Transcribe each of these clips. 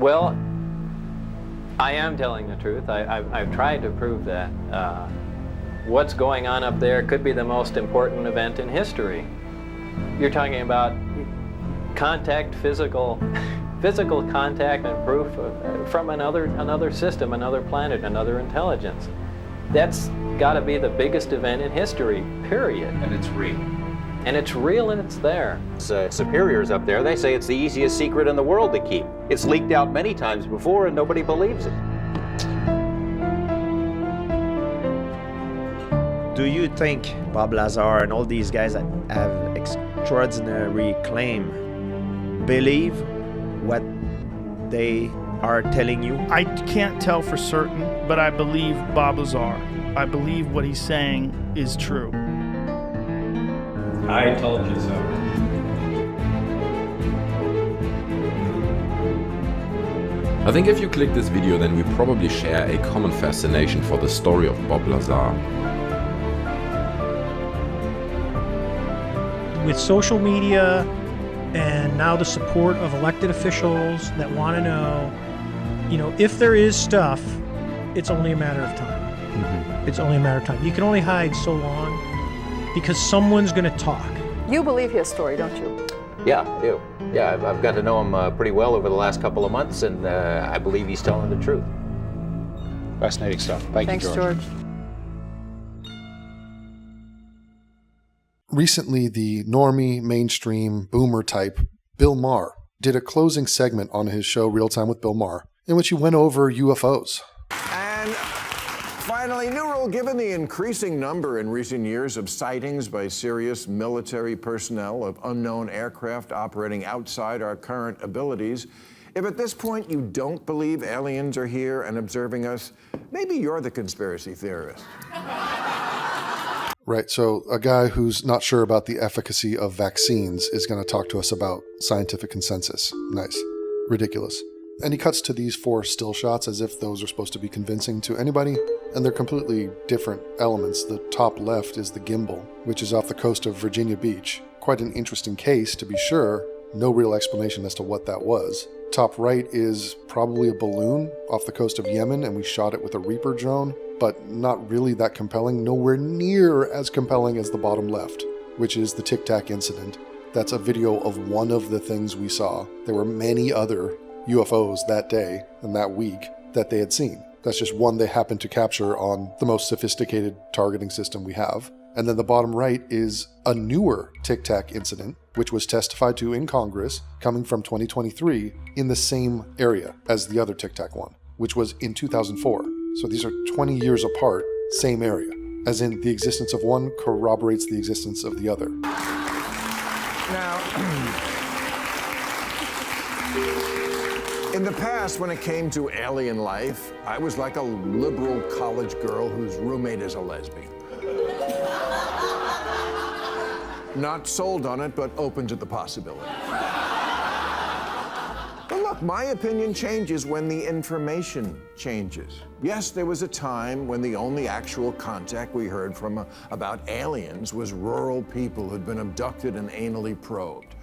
Well, I am telling the truth. I've tried to prove that. What's going on up there could be the most important event in history. You're talking about contact, physical contact and proof from another system, another planet, another intelligence. That's got to be the biggest event in history, period. And it's real. And it's real and it's there. Superiors up there, they say it's the easiest secret in the world to keep. It's leaked out many times before and nobody believes it. Do you think Bob Lazar and all these guys that have extraordinary claim believe what they are telling you? I can't tell for certain, but I believe Bob Lazar. I believe what he's saying is true. I told you so. I think if you click this video, then we probably share a common fascination for the story of Bob Lazar. With social media and now the support of elected officials that want to know, if there is stuff, it's only a matter of time. Mm-hmm. It's only a matter of time. You can only hide so long because someone's going to talk. You believe his story, don't you? Yeah, I do. Yeah, I've got to know him pretty well over the last couple of months, and I believe he's telling the truth. Fascinating stuff. Thanks, George. Recently, the normie, mainstream, boomer type Bill Maher did a closing segment on his show Real Time with Bill Maher, in which he went over UFOs. And finally, new rule: given the increasing number in recent years of sightings by serious military personnel of unknown aircraft operating outside our current abilities, if at this point you don't believe aliens are here and observing us, maybe you're the conspiracy theorist. Right, so a guy who's not sure about the efficacy of vaccines is going to talk to us about scientific consensus. Nice. Ridiculous. And he cuts to these 4 still shots as if those are supposed to be convincing to anybody, and they're completely different elements. The top left is the gimbal, which is off the coast of Virginia Beach. Quite an interesting case, to be sure. No real explanation as to what that was. Top right is probably a balloon off the coast of Yemen, and we shot it with a Reaper drone, but not really that compelling, nowhere near as compelling as the bottom left, which is the Tic Tac incident. That's a video of one of the things we saw. There were many other UFOs that day and that week that they had seen. That's just one they happened to capture on the most sophisticated targeting system we have. And then the bottom right is a newer Tic Tac incident, which was testified to in Congress, coming from 2023, in the same area as the other Tic Tac one, which was in 2004. So these are 20 years apart, same area, as in the existence of one corroborates the existence of the other. Now, in the past, when it came to alien life, I was like a liberal college girl whose roommate is a lesbian. Not sold on it, but open to the possibility. But look, my opinion changes when the information changes. Yes, there was a time when the only actual contact we heard from about aliens was rural people who'd been abducted and anally probed.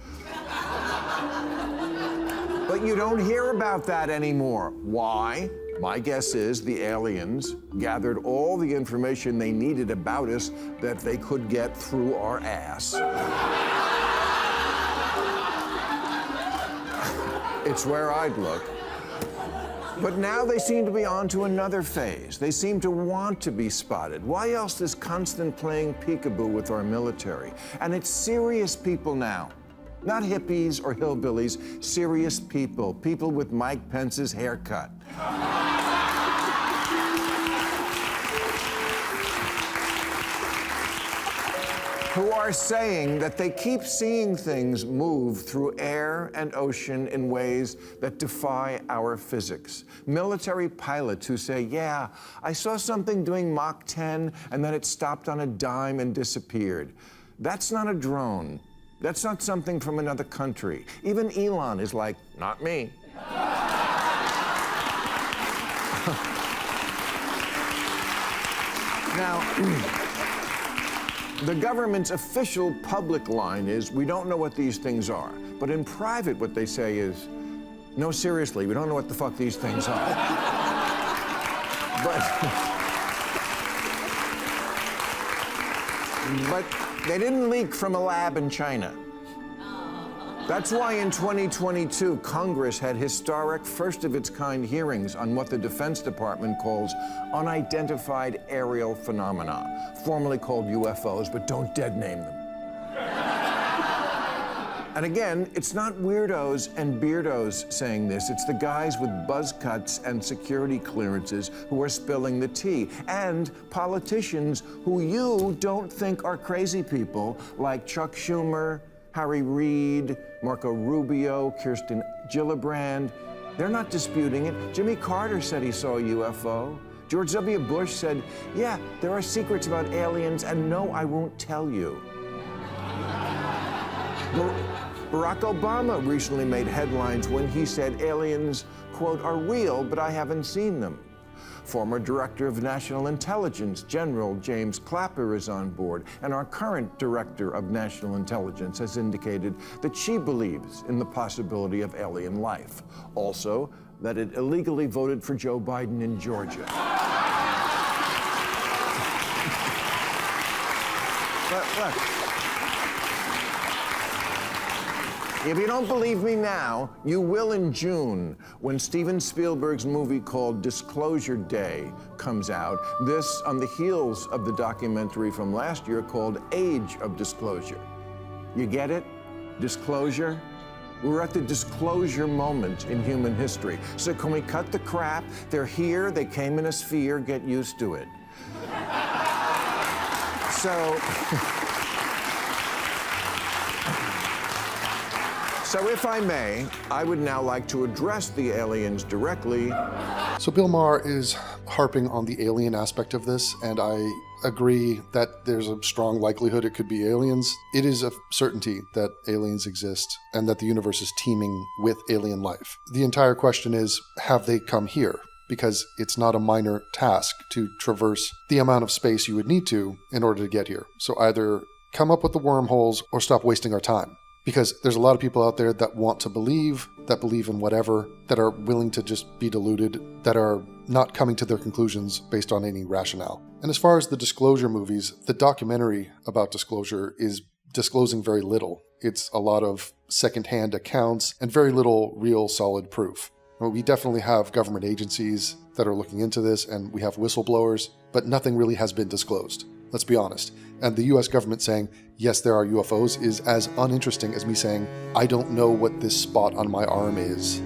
But you don't hear about that anymore. Why? My guess is the aliens gathered all the information they needed about us that they could get through our ass. It's where I'd look. But now they seem to be on to another phase. They seem to want to be spotted. Why else this constant playing peekaboo with our military? And it's serious people now. Not hippies or hillbillies, serious people. People with Mike Pence's haircut. Who are saying that they keep seeing things move through air and ocean in ways that defy our physics. Military pilots who say, yeah, I saw something doing Mach 10 and then it stopped on a dime and disappeared. That's not a drone. That's not something from another country. Even Elon is like, not me. Now, the government's official public line is, we don't know what these things are. But in private, what they say is, No, seriously, we don't know what the fuck these things are. But they didn't leak from a lab in China. That's why in 2022, Congress had historic, first-of-its-kind hearings on what the Defense Department calls unidentified aerial phenomena, formerly called UFOs, but don't dead name them. And again, it's not weirdos and beardos saying this. It's the guys with buzz cuts and security clearances who are spilling the tea. And politicians who you don't think are crazy people, like Chuck Schumer, Harry Reid, Marco Rubio, Kirsten Gillibrand. They're not disputing it. Jimmy Carter said he saw a UFO. George W. Bush said, yeah, there are secrets about aliens, and no, I won't tell you. Barack Obama recently made headlines when he said aliens, quote, are real, but I haven't seen them. Former Director of National Intelligence, General James Clapper, is on board, and our current Director of National Intelligence has indicated that she believes in the possibility of alien life. Also, that it illegally voted for Joe Biden in Georgia. But look, if you don't believe me now, you will in June, when Steven Spielberg's movie called Disclosure Day comes out. This on the heels of the documentary from last year called Age of Disclosure. You get it? Disclosure? We're at the disclosure moment in human history. So can we cut the crap? They're here, they came in a sphere, get used to it. So if I may, I would now like to address the aliens directly. So Bill Maher is harping on the alien aspect of this, and I agree that there's a strong likelihood it could be aliens. It is a certainty that aliens exist and that the universe is teeming with alien life. The entire question is, have they come here? Because it's not a minor task to traverse the amount of space you would need to in order to get here. So either come up with the wormholes or stop wasting our time. Because there's a lot of people out there that want to believe, that believe in whatever, that are willing to just be deluded, that are not coming to their conclusions based on any rationale. And as far as the disclosure movies, the documentary about disclosure is disclosing very little. It's a lot of secondhand accounts and very little real solid proof. Well, we definitely have government agencies that are looking into this, and we have whistleblowers, but nothing really has been disclosed. Let's be honest. And the US government saying, yes, there are UFOs is as uninteresting as me saying, I don't know what this spot on my arm is.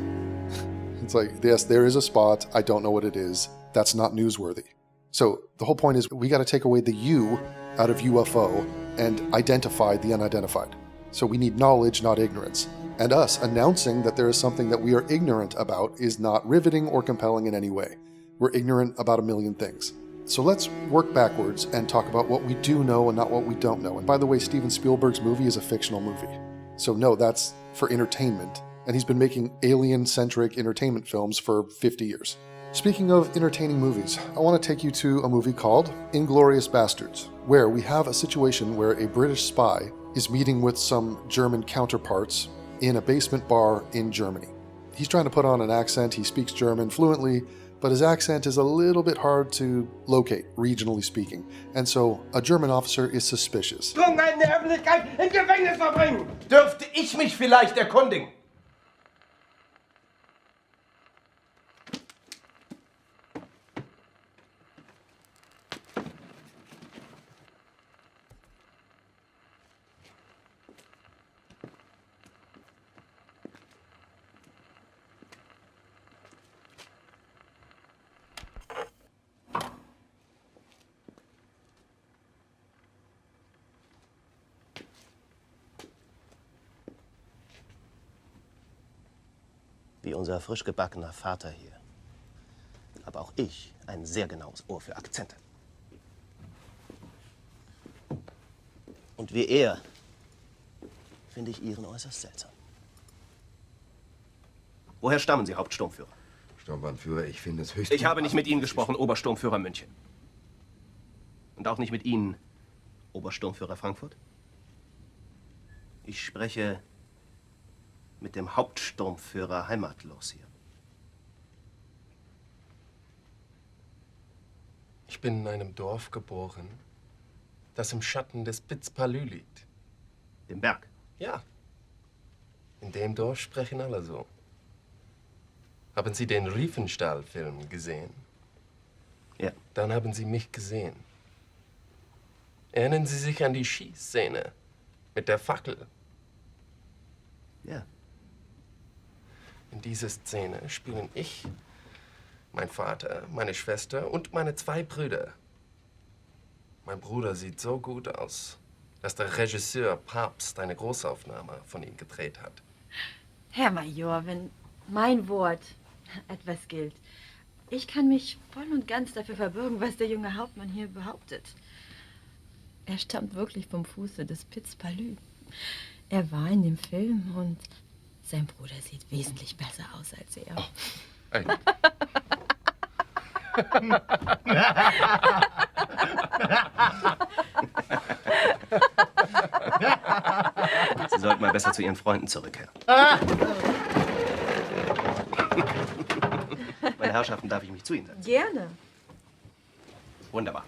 It's like, yes, there is a spot. I don't know what it is. That's not newsworthy. So the whole point is we got to take away the U out of UFO and identify the unidentified. So we need knowledge, not ignorance. And us announcing that there is something that we are ignorant about is not riveting or compelling in any way. We're ignorant about a million things. So let's work backwards and talk about what we do know and not what we don't know. And by the way, Steven Spielberg's movie is a fictional movie. So no, that's for entertainment. And he's been making alien-centric entertainment films for 50 years. Speaking of entertaining movies, I want to take you to a movie called Inglourious Basterds, where we have a situation where a British spy is meeting with some German counterparts in a basement bar in Germany. He's trying to put on an accent, he speaks German fluently, but his accent is a little bit hard to locate, regionally speaking. And so a German officer is suspicious. In der Öffentlichkeit im Gefängnis verbringen. Dürfte ich mich vielleicht erkundigen? Wie unser frisch gebackener Vater hier habe auch ich ein sehr genaues Ohr für Akzente. Und wie er finde ich Ihren äußerst seltsam. Woher stammen Sie, Hauptsturmführer? Sturmbannführer, ich finde es höchst... Ich habe nicht mit Ihnen gesprochen, Obersturmführer München. Und auch nicht mit Ihnen, Obersturmführer Frankfurt. Ich spreche mit dem Hauptsturmführer heimatlos hier? Ich bin in einem Dorf geboren, das im Schatten des Piz Palus liegt. Dem Berg? Ja. In dem Dorf sprechen alle so. Haben Sie den Riefenstahl-Film gesehen? Ja. Dann haben Sie mich gesehen. Erinnern Sie sich an die Schießszene mit der Fackel? Ja. In dieser Szene spielen ich, mein Vater, meine Schwester und meine 2 Brüder. Mein Bruder sieht so gut aus, dass der Regisseur Papst eine Großaufnahme von ihm gedreht hat. Herr Major, wenn mein Wort etwas gilt, ich kann mich voll und ganz dafür verbürgen, was der junge Hauptmann hier behauptet. Er stammt wirklich vom Fuße des Piz Palus. Er war in dem Film und sein Bruder sieht wesentlich besser aus als er. Oh. Hey. Sie sollten mal besser zu Ihren Freunden zurückkehren. Meine Herrschaften, darf ich mich zu Ihnen setzen? Gerne. Wunderbar.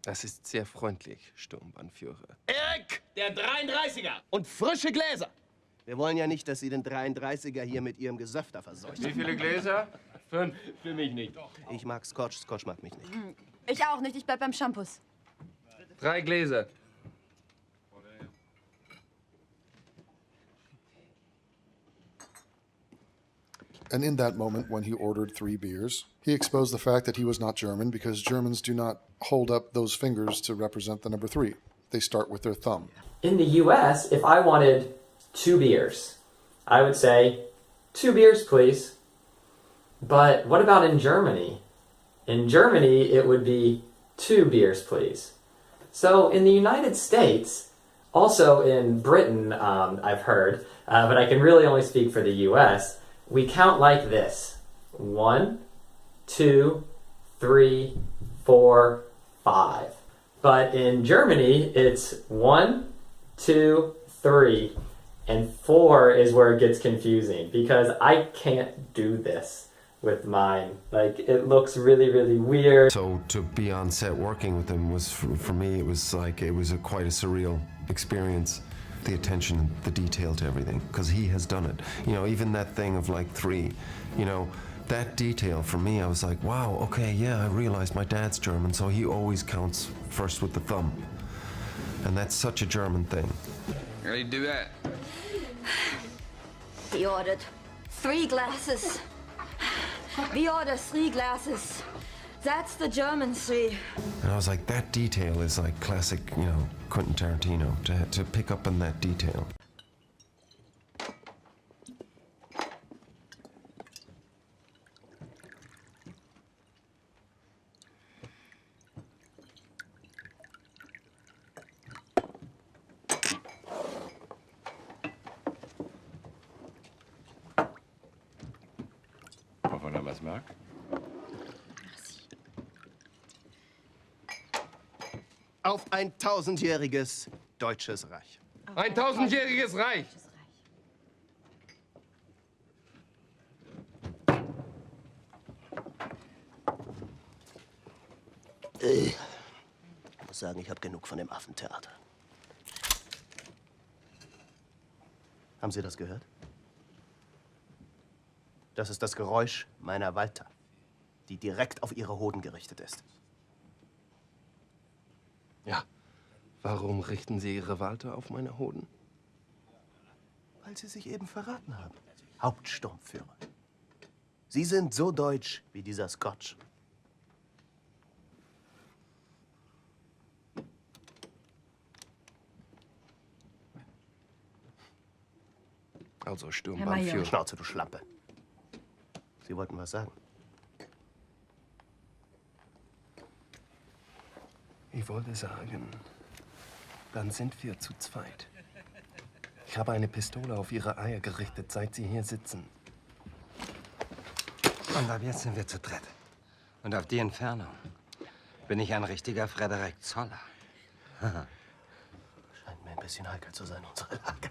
Das ist sehr freundlich, Sturmbannführer. Erik, der 33er und frische Gläser. Wir wollen ja nicht, dass Sie den 33er hier mit Ihrem Gesöfter verseuchen. Wie viele Gläser? 5. Für mich nicht. Ich mag Scotch, Scotch mag mich nicht. Ich auch nicht, ich bleib beim Shampoos. 3 Gläser. And in that moment, when he ordered 3 beers, he exposed the fact that he was not German because Germans do not hold up those fingers to represent the number 3. They start with their thumb. In the US, if I wanted 2 beers, I would say, 2 beers, please. But what about in Germany? In Germany, it would be 2 beers, please. So in the United States, also in Britain, I've heard, but I can really only speak for the US, we count like this. 1, 2, 3, 4, 5. But in Germany, it's 1, 2, 3, and 4 is where it gets confusing because I can't do this with mine. Like, it looks really, really weird. So to be on set working with him was, for me, it was quite a surreal experience. The attention, the detail to everything, because he has done it. You know, even that thing of like 3, you know, that detail for me, I was like, wow, okay, yeah, I realized my dad's German, so he always counts first with the thumb. And that's such a German thing. How do you do that? He ordered 3 glasses. We order 3 glasses. That's the German 3. And I was like, that detail is like classic, you know, Quentin Tarantino, to pick up on that detail. Wovon er was mag? Auf ein 1000-jähriges deutsches Reich. Ein 1000-jähriges Reich. Ich muss sagen, ich habe genug von dem Affentheater. Haben Sie das gehört? Das ist das Geräusch meiner Walter, die direkt auf Ihre Hoden gerichtet ist. Ja. Warum richten Sie Ihre Walter auf meine Hoden? Weil Sie sich eben verraten haben. Hauptsturmführer. Sie sind so deutsch wie dieser Scotch. Also Sturmbannführer. Schnauze, du Schlampe. Sie wollten was sagen. Ich wollte sagen, dann sind wir zu zweit. Ich habe eine Pistole auf Ihre Eier gerichtet, seit Sie hier sitzen. Und ab jetzt sind wir zu dritt. Und auf die Entfernung bin ich ein richtiger Frederik Zoller. Scheint mir ein bisschen heikel zu sein, unsere Lage.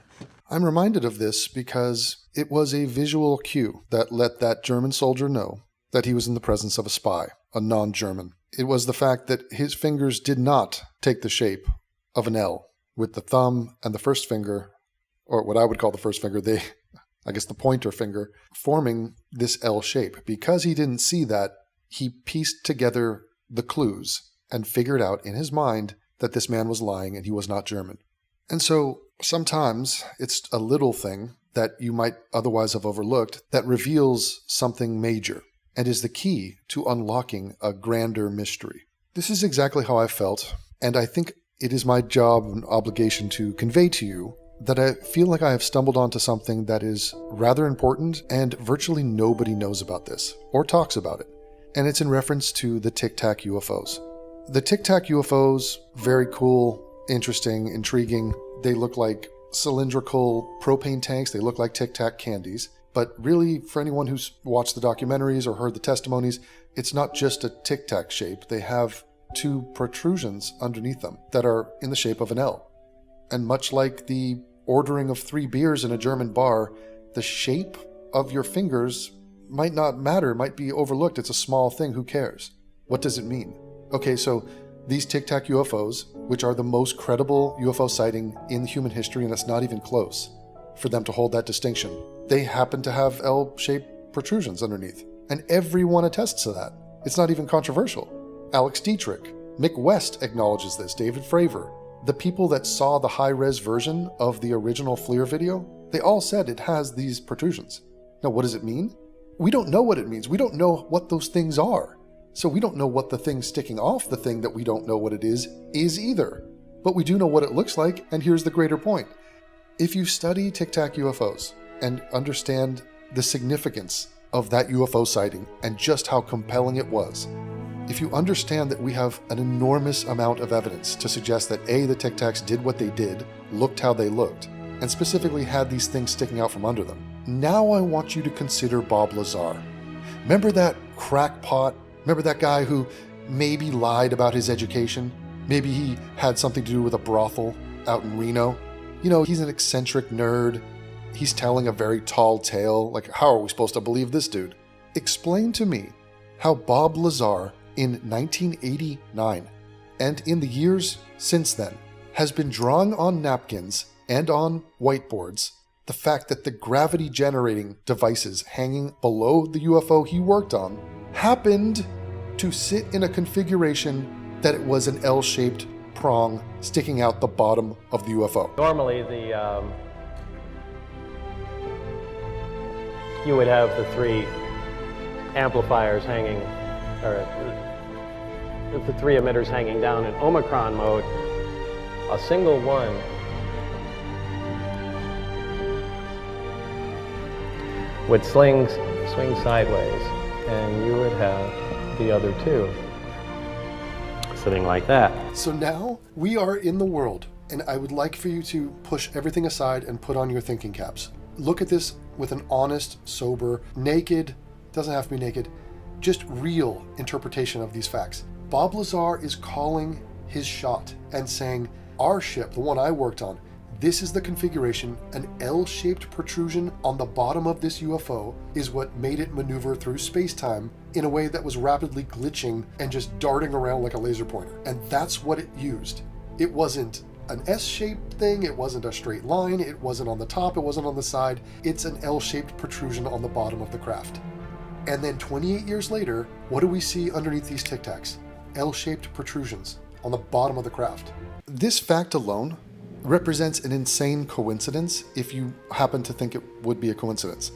I'm reminded of this because it was a visual cue that let that German soldier know that he was in the presence of a spy, a non-German. It was the fact that his fingers did not take the shape of an L, with the thumb and the first finger, or what I would call the first finger, I guess the pointer finger, forming this L shape. Because he didn't see that, he pieced together the clues and figured out in his mind that this man was lying and he was not German. And so sometimes it's a little thing that you might otherwise have overlooked that reveals something major and is the key to unlocking a grander mystery. This is exactly how I felt, and I think it is my job and obligation to convey to you that I feel like I have stumbled onto something that is rather important and virtually nobody knows about this or talks about it. And it's in reference to the Tic Tac UFOs. The Tic Tac UFOs, very cool, interesting, intriguing. They look like cylindrical propane tanks. They look like Tic Tac candies. But really, for anyone who's watched the documentaries or heard the testimonies, it's not just a Tic Tac shape. They have two protrusions underneath them that are in the shape of an L. And much like the ordering of 3 beers in a German bar, the shape of your fingers might not matter, might be overlooked. It's a small thing. Who cares? What does it mean? Okay, so these Tic Tac UFOs, which are the most credible UFO sighting in human history, and it's not even close for them to hold that distinction, they happen to have L-shaped protrusions underneath. And everyone attests to that. It's not even controversial. Alex Dietrich, Mick West acknowledges this, David Fravor. The people that saw the high-res version of the original FLIR video, they all said it has these protrusions. Now, what does it mean? We don't know what it means. We don't know what those things are. So we don't know what the thing sticking off the thing that we don't know what it is either. But we do know what it looks like, and here's the greater point. If you study Tic Tac UFOs and understand the significance of that UFO sighting and just how compelling it was, if you understand that we have an enormous amount of evidence to suggest that A, the Tic Tacs did what they did, looked how they looked, and specifically had these things sticking out from under them, now I want you to consider Bob Lazar. Remember that crackpot? Remember that guy who maybe lied about his education? Maybe he had something to do with a brothel out in Reno? You know, he's an eccentric nerd. He's telling a very tall tale. Like, how are we supposed to believe this dude? Explain to me how Bob Lazar in 1989 and in the years since then has been drawing on napkins and on whiteboards the fact that the gravity generating devices hanging below the UFO he worked on happened to sit in a configuration that it was an L-shaped prong sticking out the bottom of the UFO. Normally, you would have the 3 amplifiers hanging, or the 3 emitters hanging down in Omicron mode. A single one would swing sideways, and you would have the other 2 sitting like that. So now we are in the world, and I would like for you to push everything aside and put on your thinking caps. Look at this with an honest, sober, naked, doesn't have to be naked, just real interpretation of these facts. Bob Lazar is calling his shot and saying, our ship, the one I worked on, this is the configuration. An L-shaped protrusion on the bottom of this UFO is what made it maneuver through space-time in a way that was rapidly glitching and just darting around like a laser pointer. And that's what it used. It wasn't an S-shaped thing, it wasn't a straight line, it wasn't on the top, it wasn't on the side. It's an L-shaped protrusion on the bottom of the craft. And then 28 years later, what do we see underneath these Tic Tacs? L-shaped protrusions on the bottom of the craft. This fact alone represents an insane coincidence if you happen to think it would be a coincidence.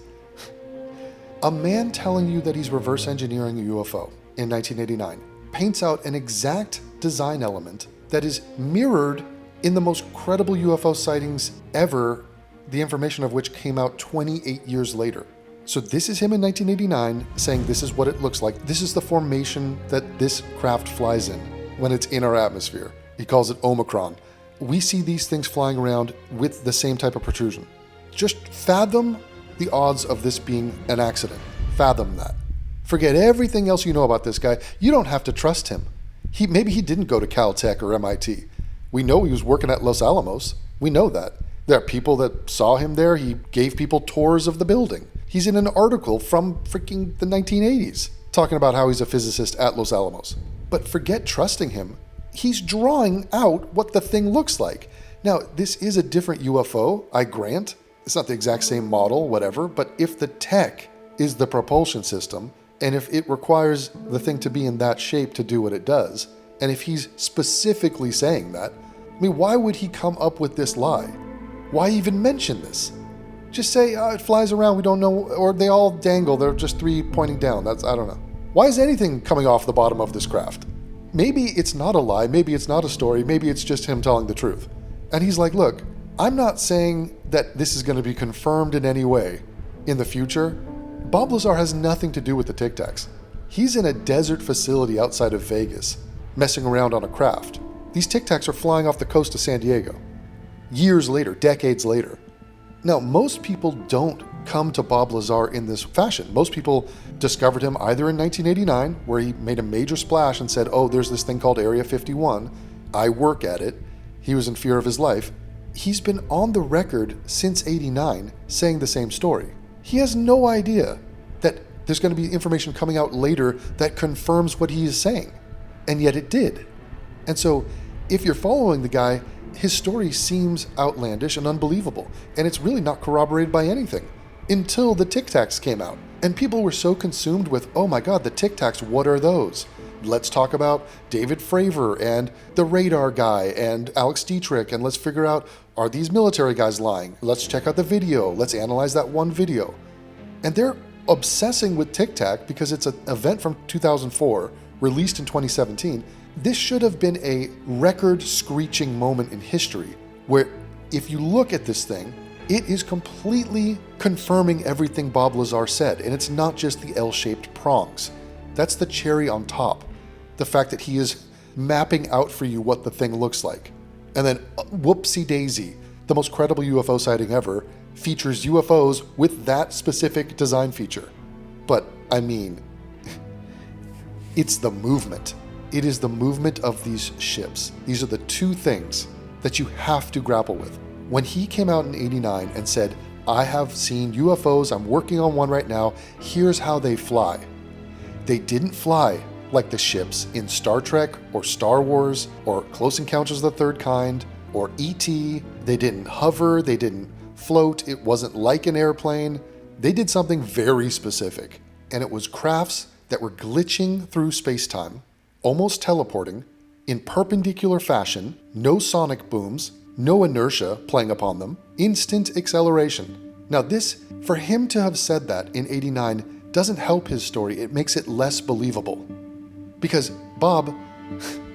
A man telling you that he's reverse engineering a UFO in 1989 paints out an exact design element that is mirrored in the most credible UFO sightings ever, the information of which came out 28 years later. So this is him in 1989 saying this is what it looks like. This is the formation that this craft flies in when it's in our atmosphere. He calls it Omicron. We see these things flying around with the same type of protrusion. Just fathom the odds of this being an accident. Fathom that. Forget everything else you know about this guy. You don't have to trust him. Maybe he didn't go to Caltech or MIT. We know he was working at Los Alamos. We know that. There are people that saw him there. He gave people tours of the building. He's in an article from freaking the 1980s talking about how he's a physicist at Los Alamos. But forget trusting him. He's drawing out what the thing looks like. Now, this is a different UFO, I grant. It's not the exact same model, whatever, but if the tech is the propulsion system, and if it requires the thing to be in that shape to do what it does, and if he's specifically saying that, I mean, why would he come up with this lie? Why even mention this? Just say, it flies around, we don't know, or they all dangle, they're just three pointing down. I don't know. Why is anything coming off the bottom of this craft? Maybe it's not a lie, maybe it's not a story, maybe it's just him telling the truth. And he's like, look, I'm not saying that this is going to be confirmed in any way in the future. Bob Lazar has nothing to do with the Tic Tacs. He's in a desert facility outside of Vegas, messing around on a craft. These Tic Tacs are flying off the coast of San Diego. Years later, decades later. Now, most people don't come to Bob Lazar in this fashion. Most people discovered him either in 1989, where he made a major splash and said, oh, there's this thing called Area 51. I work at it. He was in fear of his life. He's been on the record since 89 saying the same story. He has no idea that there's going to be information coming out later that confirms what he is saying. And yet it did. And so if you're following the guy, his story seems outlandish and unbelievable. And it's really not corroborated by anything until the Tic Tacs came out. And people were so consumed with, oh my God, the Tic Tacs, what are those? Let's talk about David Fravor and the radar guy and Alex Dietrich, and let's figure out, are these military guys lying? Let's check out the video. Let's analyze that one video. And they're obsessing with Tic Tac because it's an event from 2004, released in 2017. This should have been a record-screeching moment in history where, if you look at this thing, it is completely confirming everything Bob Lazar said, and it's not just the L-shaped prongs. That's the cherry on top. The fact that he is mapping out for you what the thing looks like. And then, whoopsie daisy, the most credible UFO sighting ever features UFOs with that specific design feature. But, I mean, it's the movement. It is the movement of these ships. These are the two things that you have to grapple with. When he came out in 89 and said, I have seen UFOs, I'm working on one right now, here's how they fly. They didn't fly like the ships in Star Trek or Star Wars or Close Encounters of the Third Kind or E.T. They didn't hover, they didn't float, it wasn't like an airplane. They did something very specific, and it was crafts that were glitching through space-time, almost teleporting, in perpendicular fashion, no sonic booms, no inertia playing upon them, instant acceleration. Now this, for him to have said that in 89 doesn't help his story, it makes it less believable. Because, Bob,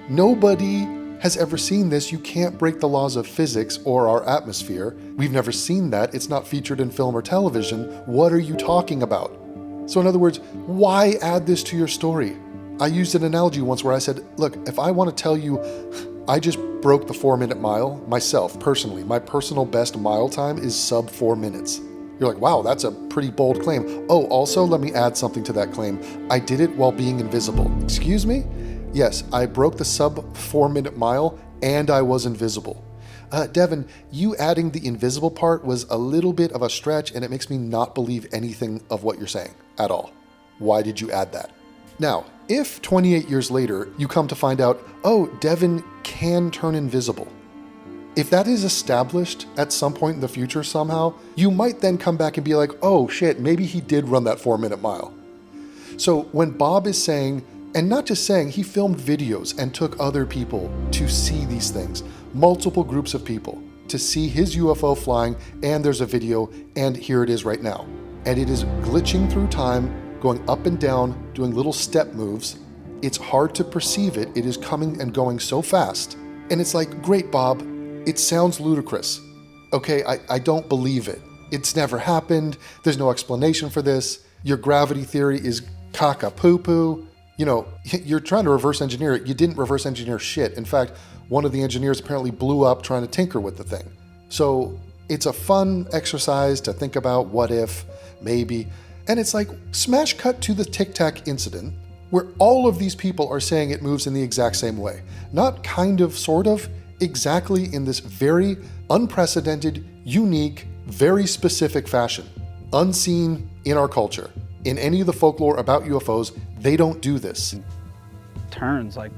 nobody has ever seen this. You can't break the laws of physics or our atmosphere. We've never seen that. It's not featured in film or television. What are you talking about? So in other words, why add this to your story? I used an analogy once where I said, look, if I want to tell you I just broke the 4-minute mile myself, personally, my personal best mile time is sub 4 minutes. You're like, wow, that's a pretty bold claim. Oh, also, let me add something to that claim. I did it while being invisible. Excuse me? Yes, I broke the sub 4-minute mile and I was invisible. Devin, you adding the invisible part was a little bit of a stretch and it makes me not believe anything of what you're saying at all. Why did you add that? Now, if 28 years later you come to find out, oh, Devin can turn invisible. If that is established at some point in the future somehow, you might then come back and be like, oh shit, maybe he did run that 4-minute mile. So when Bob is saying, and not just saying, he filmed videos and took other people to see these things, multiple groups of people to see his UFO flying, and there's a video, and here it is right now. And it is glitching through time, going up and down, doing little step moves. It's hard to perceive it. It is coming and going so fast. And it's like, great, Bob. It sounds ludicrous. Okay, I don't believe it. It's never happened. There's no explanation for this. Your gravity theory is caca-poo-poo. You know, you're trying to reverse engineer it. You didn't reverse engineer shit. In fact, one of the engineers apparently blew up trying to tinker with the thing. So it's a fun exercise to think about what if, maybe. And it's like, smash cut to the Tic Tac incident, where all of these people are saying it moves in the exact same way. Not kind of, sort of. exactly in this very unprecedented, unique, very specific fashion, unseen in our culture. In any of the folklore about UFOs, they don't do this. Turns like,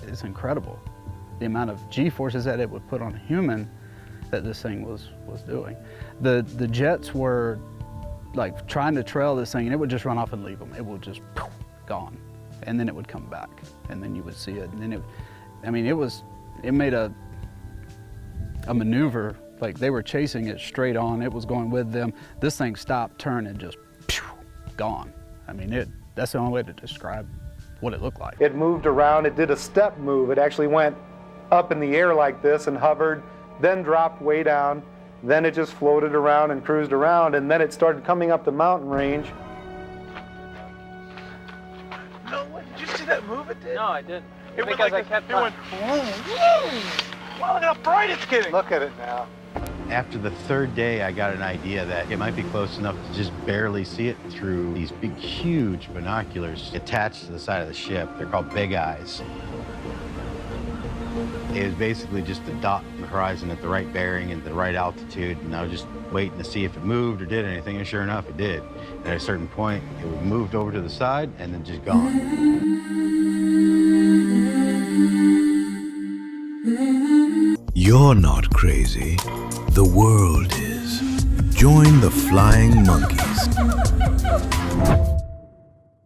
it's incredible. The amount of G-forces that it would put on a human that this thing was doing. The jets were like trying to trail this thing and it would just run off and leave them. It would just gone. And then it would come back and then you would see it. And then it made a maneuver, like they were chasing it straight on. It was going with them. This thing stopped, turned, and just gone. I mean, that's the only way to describe what it looked like. It moved around, it did a step move. It actually went up in the air like this and hovered, then dropped way down. Then it just floated around and cruised around, and then it started coming up the mountain range. No way. Did you see that move it did? No, I didn't. It went because like I kept it went boom. Wow, look how bright it's getting. Look at it now. After the third day, I got an idea that it might be close enough to just barely see it through these big, huge binoculars attached to the side of the ship. They're called big eyes. It was basically just a dot in the horizon at the right bearing and the right altitude, and I was just waiting to see if it moved or did anything, and sure enough, it did. And at a certain point, it moved over to the side and then just gone. You're not crazy. The world is. Join the Flying Monkeys.